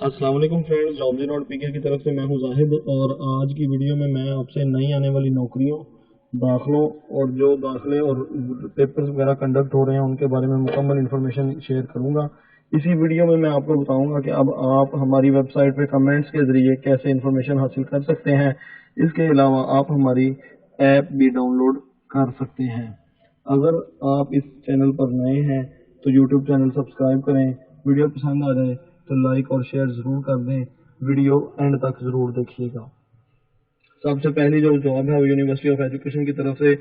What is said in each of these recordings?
अस्सलाम वालेकुम friends, jobs dot P के की तरफ से मैं हूं जाहिद। और आज की वीडियो में मैं आपसे नई आने वाली नौकरियों, दाखिलों और जो दाखिले और पेपर्स वगैरह कंडक्ट हो रहे हैं उनके बारे में मुकम्मल इन्फॉर्मेशन शेयर करूंगा। इसी वीडियो में मैं आपको बताऊंगा कि अब आप हमारी वेबसाइट पे कमेंट्स के ज़रिए कैसे इन्फॉर्मेशन हासिल कर सकते हैं। इसके अलावा आप हमारी ऐप भी डाउनलोड कर सकते हैं। अगर आप इस चैनल पर नए हैं तो यूट्यूब चैनल सब्सक्राइब करें। वीडियो पसंद आ जाए तो लाइक और शेयर ज़रूर कर दें। वीडियो एंड तक ज़रूर देखिएगा। सबसे पहली जो जॉब है वो यूनिवर्सिटी ऑफ एजुकेशन की तरफ से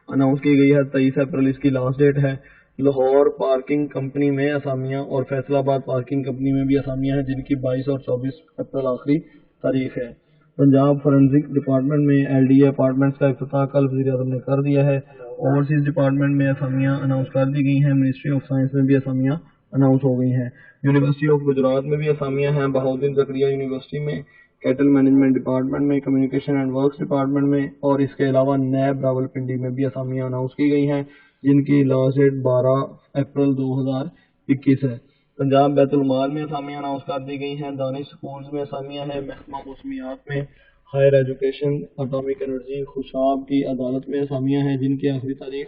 अनाउंस की गई है। 23 अप्रैल इसकी लास्ट डेट है। लाहौर पार्किंग कंपनी में असामियाँ और फैसलाबाद पार्किंग कंपनी में भी असामियाँ हैं, जिनकी 22 और 24 अप्रैल आखिरी तारीख है। पंजाब फॉरेंसिक डिपार्टमेंट में LDA अपार्टमेंट्स का इफ्तिताह कल वज़ीर-ए-आज़म ने कर दिया है। ओवरसीज डिपार्टमेंट में असामियाँ अनाउंस कर दी गई हैं। मिनिस्ट्री ऑफ साइंस में भी असामियाँ अनाउंस हो गई हैं। यूनिवर्सिटी ऑफ गुजरात में भी असामियाँ हैं। बहाउद्दीन ज़करिया यूनिवर्सिटी में, कैटल मैनेजमेंट डिपार्टमेंट में, कम्युनिकेशन एंड वर्क्स डिपार्टमेंट में और इसके अलावा नैब रावलपिंडी में भी असामियाँ अनाउंस की गई हैं, जिनकी लास्ट डेट 12 अप्रैल 2021 है। पंजाब बैतुल माल में असामियाँ अनाउंस कर दी गई हैं। दानिश स्कूल्स में असामियाँ हैं। महकमा मौसमियात में, higher education, atomic energy, Khushab की अदालत में असामियाँ हैं, जिनकी आखिरी तारीख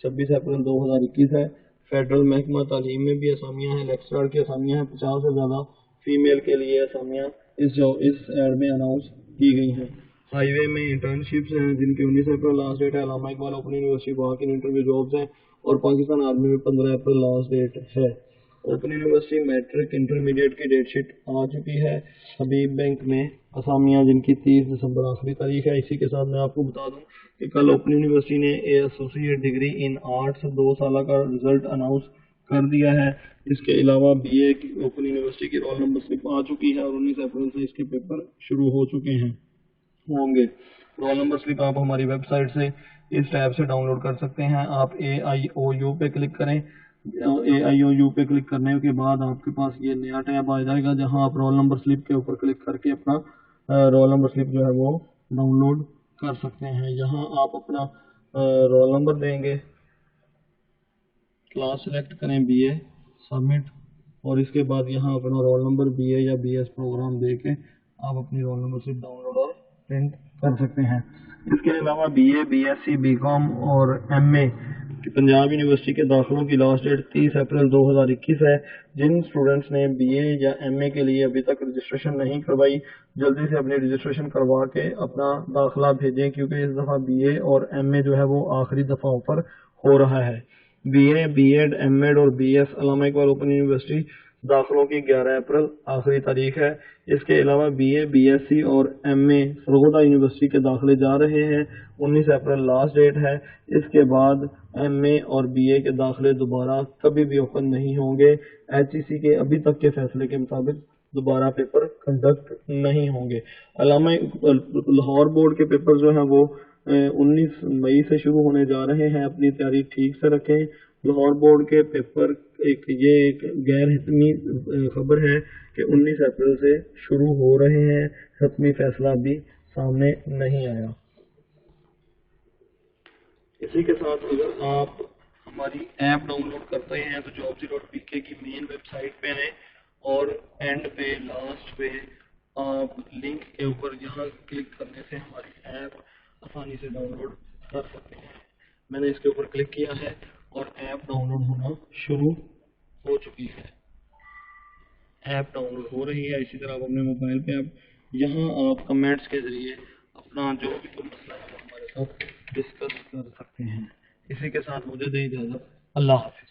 26 अप्रैल 2021 है। फेडरल महकमा तालीम में भी असामियाँ हैं। लेक्चरर की असामियाँ हैं। 50 से ज़्यादा फीमेल के लिए असामियाँ इस एड में अनाउंस की गई हैं। हाईवे में इंटर्नशिप्स हैं, जिनकी 19 अप्रैल लास्ट डेट है। अल्लामा इकबाल ओपन यूनिवर्सिटी वहाँ की इंटरव्यू जॉब्स हैं। और पाकिस्तान आर्मी में 15 अप्रैल लास्ट डेट है। ओपन यूनिवर्सिटी मैट्रिक इंटरमीडिएट की डेटशीट आ चुकी है। हबीब बैंक में असामियाँ, जिनकी 30 दिसंबर आखिरी तारीख है। इसी के साथ मैं आपको बता दूं कि कल ओपन यूनिवर्सिटी ने एसोसिएट डिग्री इन आर्ट्स 2 साल का रिजल्ट अनाउंस कर दिया है। इसके अलावा BA की ओपन यूनिवर्सिटी की रोल नंबर स्लिप आ चुकी है और 19 अप्रैल से इसके पेपर शुरू हो चुके हैं होंगे। रोल नंबर स्लिप आप हमारी वेबसाइट से इस टैब से डाउनलोड कर सकते हैं। आप AIOU पे क्लिक करें। AIOU पे क्लिक करने के बाद आपके पास ये नया टैब आ जाएगा, जहां आप रोल नंबर स्लिप के ऊपर क्लिक करके अपना रोल नंबर स्लिप जो है वो डाउनलोड कर सकते हैं। यहाँ आप अपना रोल नंबर देंगे, क्लास सेलेक्ट करें BA, सबमिट, और इसके बाद यहाँ अपना रोल नंबर BA या BS प्रोग्राम दे के आप अपनी रोल नंबर स्लिप डाउनलोड और प्रिंट कर सकते हैं। इसके अलावा BA, BSc, BCom और MA की पंजाब यूनिवर्सिटी के दाखिलों की लास्ट डेट 30 अप्रैल 2021 है। जिन स्टूडेंट्स ने BA या MA के लिए अभी तक रजिस्ट्रेशन नहीं करवाई, जल्दी से अपनी रजिस्ट्रेशन करवा के अपना दाखिला भेजें, क्योंकि इस दफ़ा BA और MA जो है वो आखिरी दफ़ा ऑफर हो रहा है। BA, B.Ed, M.Ed और BS अल्लामा इकबाल ओपन यूनिवर्सिटी दाखिलों की 11 अप्रैल आखिरी तारीख है। इसके अलावा BA, BSc और MA सरगोदा यूनिवर्सिटी के दाखिले जा रहे हैं। 19 अप्रैल लास्ट डेट है। इसके बाद MA और BA के दाखिले दोबारा कभी भी ओपन नहीं होंगे। HEC के अभी तक के फैसले के मुताबिक दोबारा पेपर कंडक्ट नहीं होंगे। अल्लामा लाहौर बोर्ड के पेपर जो हैं वो 19 मई से शुरू होने जा रहे हैं। अपनी तैयारी ठीक से रखें। लाहौर बोर्ड के पेपर एक गैर हतमी खबर है कि 19 अप्रैल से शुरू हो रहे हैं। हतमी फैसला भी सामने नहीं आया। इसी के साथ अगर आप हमारी ऐप डाउनलोड करते हैं तो jobs.pk की मेन वेबसाइट पे आए और एंड पे, लास्ट पे आप लिंक के ऊपर यहाँ क्लिक करने से हमारी ऐप आसानी से डाउनलोड कर सकते हैं। मैंने इसके ऊपर क्लिक किया है और ऐप डाउनलोड होना शुरू हो चुकी है। ऐप डाउनलोड हो रही है। इसी तरह आप अपने मोबाइल पे आप यहाँ आप कमेंट्स के जरिए अपना जो भी कोई मसला है हमारे साथ डिस्कस कर सकते हैं। इसी के साथ मुझे दें इजाज़त। अल्लाह हाफिज़।